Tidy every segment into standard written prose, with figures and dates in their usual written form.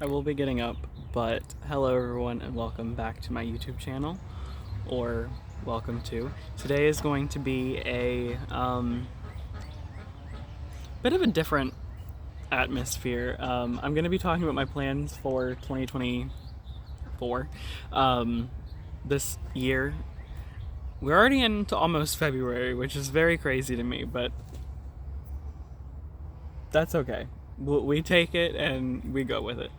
I will be getting up, but hello everyone and welcome back to my YouTube channel, or welcome to. Today is going to be a bit of a different atmosphere. I'm going to be talking about my plans for 2024. This year, we're already into almost February, which is very crazy to me, but that's okay. We take it and we go with it.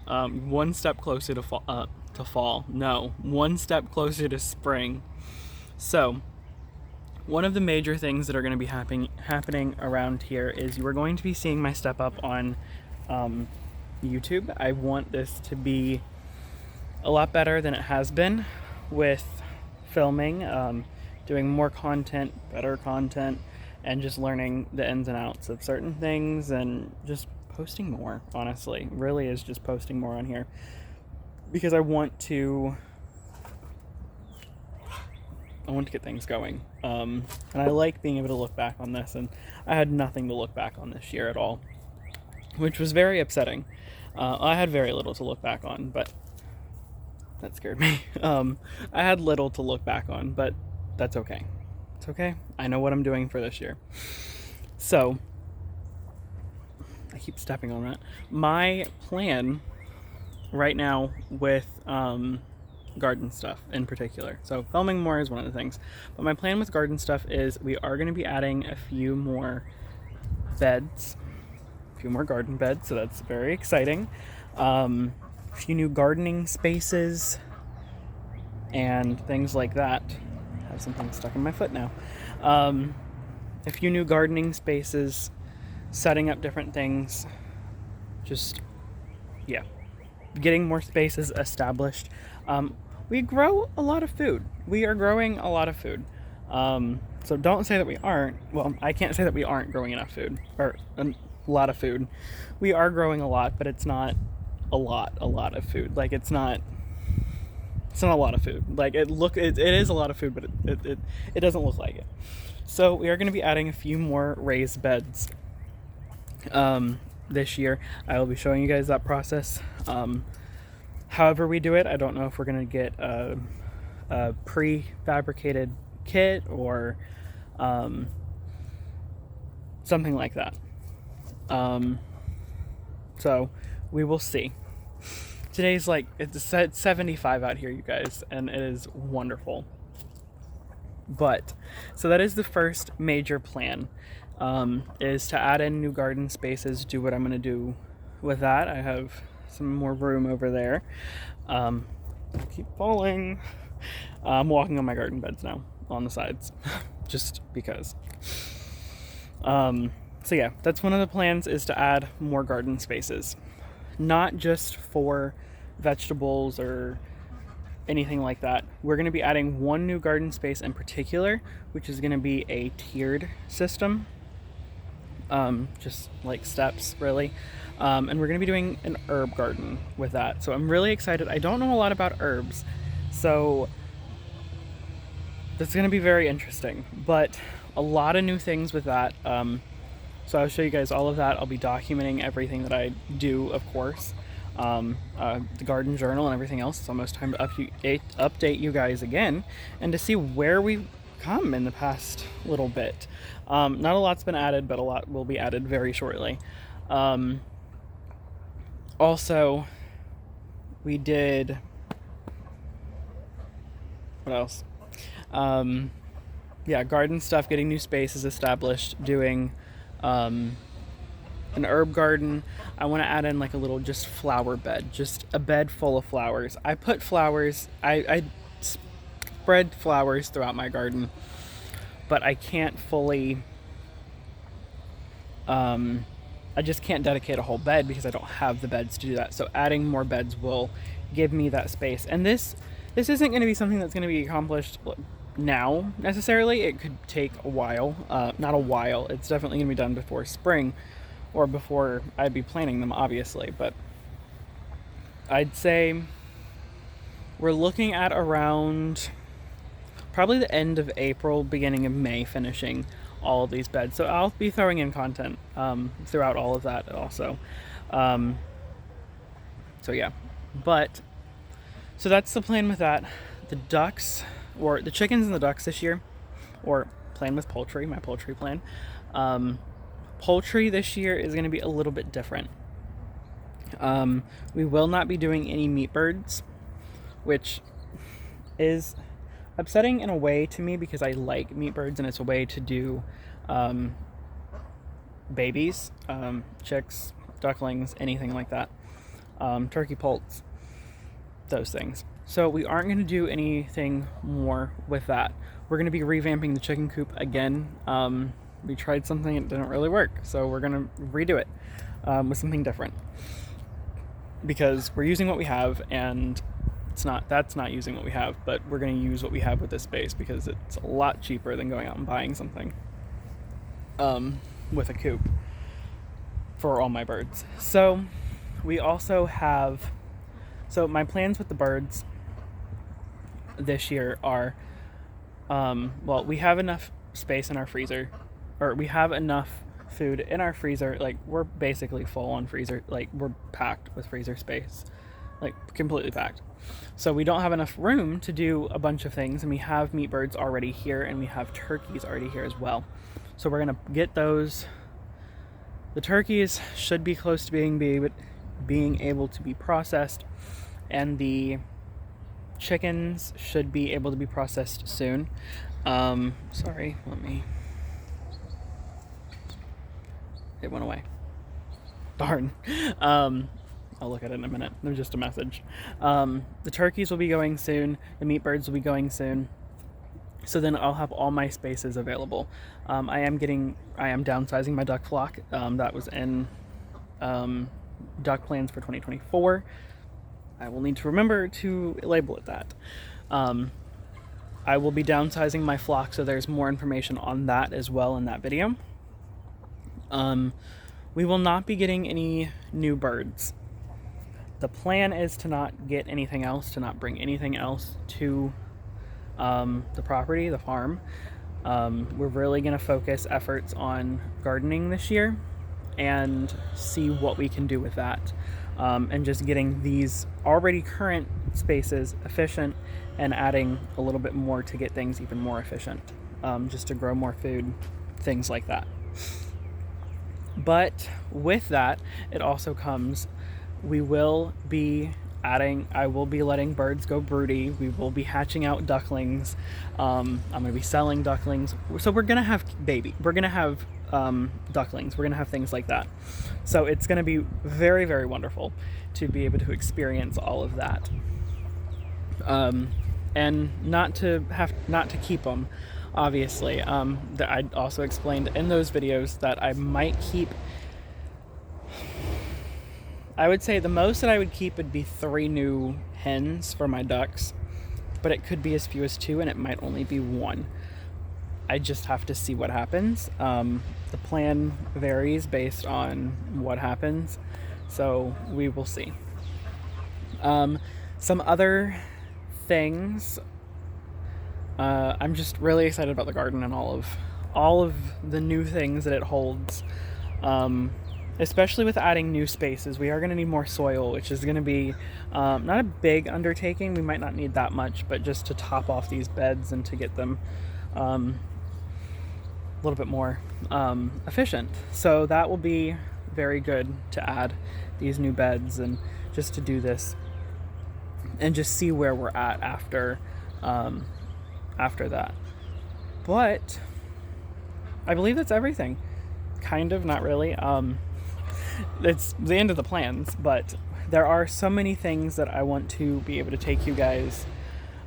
One step closer to fall. No, one step closer to spring. So, one of the major things that are going to be happening around here is you are going to be seeing my step up on YouTube. I want this to be a lot better than it has been with filming, doing more content, better content, and just learning the ins and outs of certain things and just posting more, honestly. Really is just posting more on here because I want to get things going. And I like being able to look back on this, and I had nothing to look back on this year at all, which was very upsetting. I had very little to look back on, but that scared me. I had little to look back on, but that's okay. It's okay. I know what I'm doing for this year. So, I keep stepping on that. My plan right now with garden stuff in particular. So filming more is one of the things. But my plan with garden stuff is we are going to be adding a few more beds, a few more garden beds. So that's very exciting. A few new gardening spaces and things like that. I have something stuck in my foot now. A few new gardening spaces, setting up different things. Just, yeah, getting more spaces established. We grow a lot of food. We are growing a lot of food. So don't say that we aren't. Well, I can't say that we aren't growing enough food or a lot of food. We are growing a lot, but it's not a lot of food. Like it's not a lot of food. Like it is a lot of food, but it doesn't look like it. So we are going to be adding a few more raised beds this year. I will be showing you guys that process. However we do it, I don't know if we're going to get a prefabricated kit or something like that. So we will see. Today's it's 75 out here, you guys, and it is wonderful. But, so that is the first major plan, is to add in new garden spaces, do what I'm going to do with that. I have some more room over there. I keep falling. I'm walking on my garden beds now, on the sides, just because. So yeah, that's one of the plans, is to add more garden spaces. Not just for vegetables or anything like that. We're going to be adding one new garden space in particular, which is going to be a tiered system. Just like steps, really. And we're going to be doing an herb garden with that. So I'm really excited. I don't know a lot about herbs, so that's going to be very interesting. But a lot of new things with that. So I'll show you guys all of that. I'll be documenting everything that I do, of course. The garden journal and everything else. It's almost time to update you guys again and to see where we've come in the past little bit. Not a lot's been added, but a lot will be added very shortly. Also, we did... What else? Yeah, garden stuff, getting new spaces established, doing an herb garden. I want to add in like a little just flower bed, just a bed full of flowers. I put flowers, I spread flowers throughout my garden, but I can't fully, I just can't dedicate a whole bed because I don't have the beds to do that. So adding more beds will give me that space. And this isn't going to be something that's going to be accomplished now necessarily. It could take a while. Not a while. It's definitely going to be done before spring, or before I'd be planting them, obviously. But I'd say we're looking at around probably the end of April, beginning of May, finishing all of these beds. So I'll be throwing in content throughout all of that also. So yeah, but so that's the plan with that. The ducks, or the chickens and the ducks this year, or plan with poultry, my poultry plan. Poultry this year is going to be a little bit different. We will not be doing any meat birds, which is upsetting in a way to me because I like meat birds and it's a way to do babies, chicks, ducklings, anything like that, turkey poults, those things. So we aren't going to do anything more with that. We're going to be revamping the chicken coop again. We tried something, it didn't really work, so we're going to redo it with something different, because we're using what we have, and that's not using what we have, but we're going to use what we have with this space because it's a lot cheaper than going out and buying something with a coop for all my birds. So we also have, so my plans with the birds this year are, well, we have enough space in our freezer, or we have enough food in our freezer. Like, we're basically full on freezer, like we're packed with freezer space, like completely packed. So we don't have enough room to do a bunch of things, and we have meat birds already here, and we have turkeys already here as well. So we're gonna get those. The turkeys should be close to being able to be processed, and the chickens should be able to be processed soon. Sorry, it went away. Darn. I'll look at it in a minute. There's just a message. The turkeys will be going soon. The meat birds will be going soon. So then I'll have all my spaces available. I am downsizing my duck flock. That was in duck plans for 2024. I will need to remember to label it that. I will be downsizing my flock, so there's more information on that as well in that video. We will not be getting any new birds. The plan is to not get anything else, to not bring anything else to the property, the farm. We're really going to focus efforts on gardening this year and see what we can do with that, and just getting these already current spaces efficient and adding a little bit more to get things even more efficient, just to grow more food, things like that. But with that, it also comes, I will be letting birds go broody. We will be hatching out ducklings. I'm going to be selling ducklings. So we're going to have ducklings. We're going to have things like that. So it's going to be very, very wonderful to be able to experience all of that. And not to keep them, obviously. I also explained in those videos that I might keep, I would say the most that I would keep would be 3 new hens for my ducks, but it could be as few as 2, and it might only be 1. I just have to see what happens. The plan varies based on what happens, so we will see. Some other things, I'm just really excited about the garden and all of the new things that it holds. Especially with adding new spaces, we are going to need more soil, which is going to be not a big undertaking. We might not need that much, but just to top off these beds and to get them a little bit more efficient. So that will be very good to add these new beds and just to do this and just see where we're at after that. But I believe that's everything. Kind of, not really. It's the end of the plans, but there are so many things that I want to be able to take you guys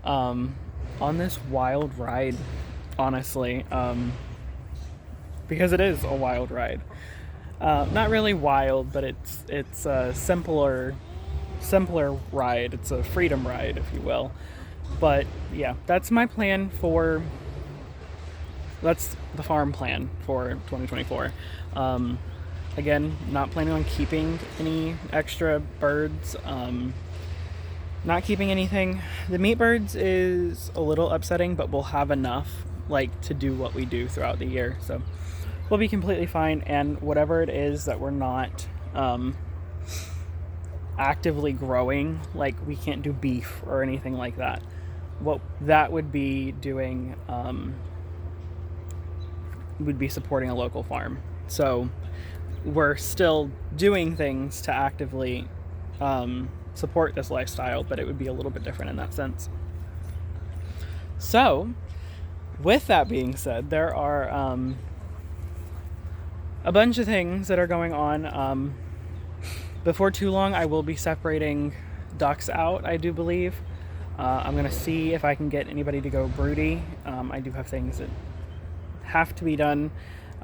on this wild ride, honestly, because it is a wild ride. Not really wild, but it's a simpler ride. It's a freedom ride, if you will. But yeah, that's my plan that's the farm plan for 2024. Again, not planning on keeping any extra birds, not keeping anything. The meat birds is a little upsetting, but we'll have enough to do what we do throughout the year. So we'll be completely fine. And whatever it is that we're not actively growing, like we can't do beef or anything like that. What that would be doing would be supporting a local farm. So we're still doing things to actively support this lifestyle, but it would be a little bit different in that sense. So with that being said, there are a bunch of things that are going on. Before too long, I will be separating ducks out, I do believe. I'm going to see if I can get anybody to go broody. I do have things that have to be done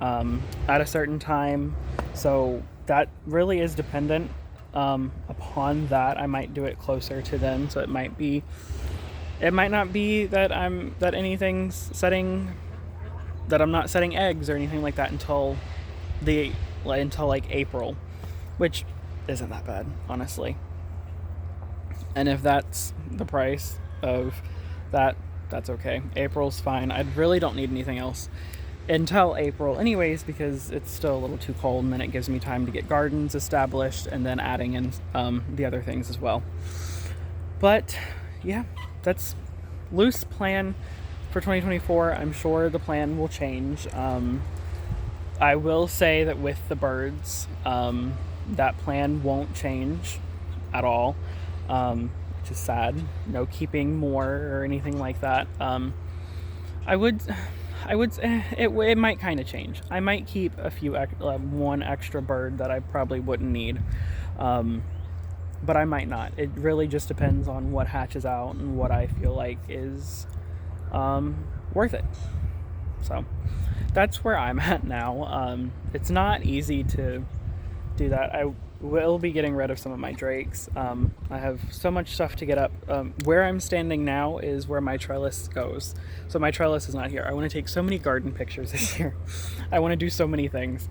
at a certain time, so that really is dependent upon that. I might do it closer to then, so it might not be that I'm not setting eggs or anything like that until like April, which isn't that bad, honestly. And if that's the price of that, that's okay. April's fine. I really don't need anything else until April anyways, because it's still a little too cold, and then it gives me time to get gardens established and then adding in the other things as well. But yeah, that's loose plan for 2024. I'm sure the plan will change. I will say that with the birds, that plan won't change at all, which is sad. No keeping more or anything like that. It might kind of change. I might keep one extra bird that I probably wouldn't need, but I might not. It really just depends on what hatches out and what I feel like is worth it. So that's where I'm at now. It's not easy to do that. I will be getting rid of some of my drakes. I have so much stuff to get up. Where I'm standing now is where my trellis goes. So my trellis is not here. I want to take so many garden pictures this year. I want to do so many things.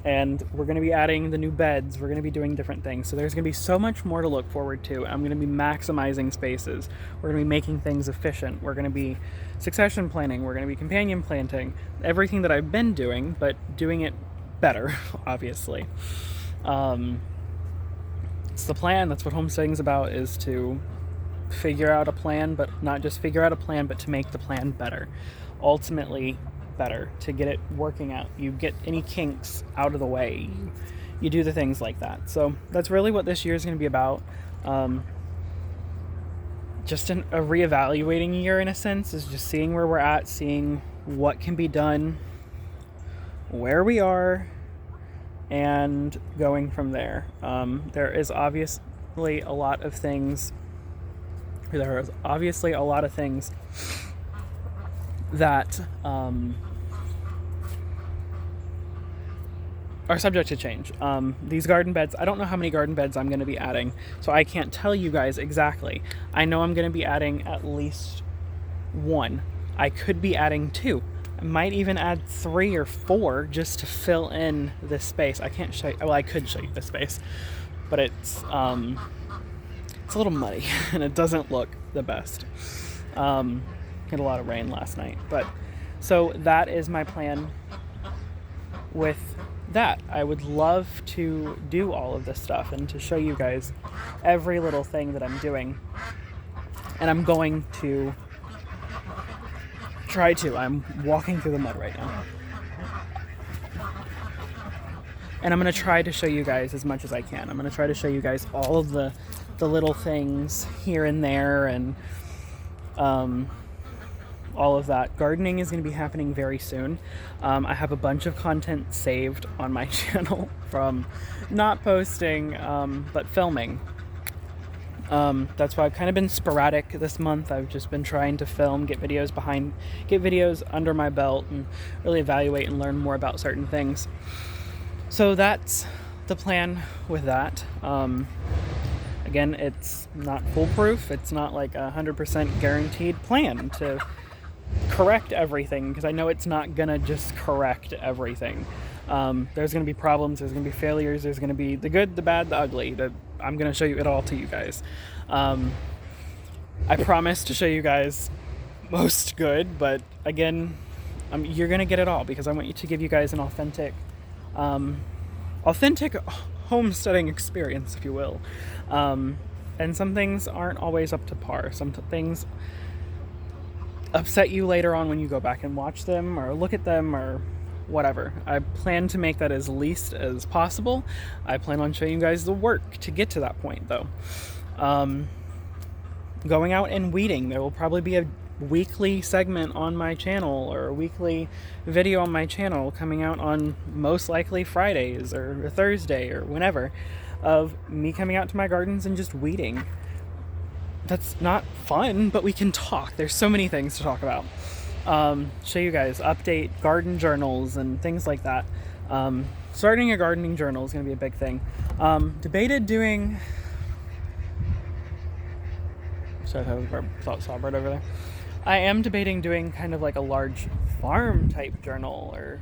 And we're going to be adding the new beds. We're going to be doing different things. So there's going to be so much more to look forward to. I'm going to be maximizing spaces. We're going to be making things efficient. We're going to be succession planning. We're going to be companion planting. Everything that I've been doing, but doing it better, obviously. It's the plan. That's what homesteading is about, is to figure out a plan, but not just figure out a plan, but to make the plan better. Ultimately better, to get it working out. You get any kinks out of the way. You do the things like that. So that's really what this year is going to be about. Just a reevaluating year in a sense, is just seeing where we're at, seeing what can be done, where we are, and going from there. There is obviously a lot of things that are subject to change. These garden beds, I don't know how many garden beds I'm going to be adding, so I can't tell you guys exactly. I know I'm going to be adding at least one. I could be adding two. I might even add 3 or 4 just to fill in this space. I can't show you, well, I could show you the space, but it's a little muddy and it doesn't look the best. Had a lot of rain last night, but so that is my plan with that. I would love to do all of this stuff and to show you guys every little thing that I'm doing, and I'm going to try to. I'm walking through the mud right now, and I'm going to try to show you guys as much as I can. I'm going to try to show you guys all of the little things here and there, and all of that. Gardening is going to be happening very soon. I have a bunch of content saved on my channel from not posting, but filming. That's why I've kind of been sporadic this month. I've just been trying to film, get videos under my belt, and really evaluate and learn more about certain things. So that's the plan with that. Again, it's not foolproof. It's not like 100% guaranteed plan to correct everything, because I know it's not gonna just correct everything. There's gonna be problems, there's gonna be failures, there's gonna be the good, the bad, the ugly. I'm gonna show you it all to you guys. I promise to show you guys most good, but again, you're gonna get it all, because I want you to give you guys an authentic homesteading experience, if you will. And some things aren't always up to par. Some things upset you later on when you go back and watch them or look at them or whatever. I plan to make that as least as possible. I plan on showing you guys the work to get to that point, though. Going out and weeding. There will probably be a weekly segment on my channel or a weekly video on my channel coming out on most likely Fridays or Thursday or whenever, of me coming out to my gardens and just weeding. That's not fun, but we can talk. There's so many things to talk about. Show you guys, update garden journals and things like that. Starting a gardening journal is going to be a big thing. Debated doing... Sorry, I saw a bird over there. I am debating doing kind of like a large farm type journal or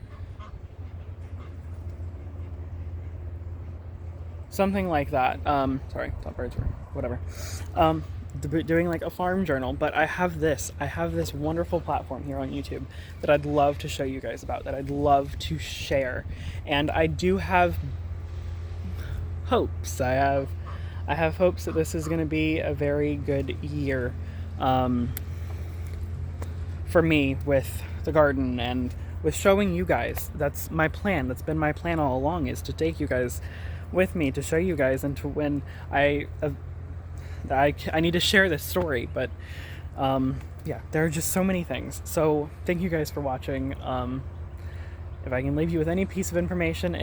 something like that. Sorry, thought birds were whatever. Doing like a farm journal, but I have this wonderful platform here on YouTube that I'd love to show you guys about, that I'd love to share. And I do have hopes. I have hopes that this is going to be a very good year for me with the garden and with showing you guys. That's my plan. That's been my plan all along, is to take you guys with me, to show you guys, and to when I need to share this story. But yeah, there are just so many things. So thank you guys for watching. If I can leave you with any piece of information,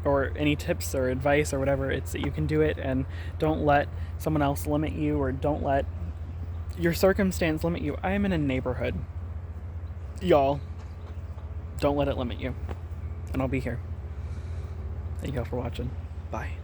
or any tips or advice or whatever, it's that you can do it, and don't let someone else limit you, or don't let your circumstance limit you. I am in a neighborhood, y'all. Don't let it limit you, and I'll be here. Thank y'all for watching. Bye.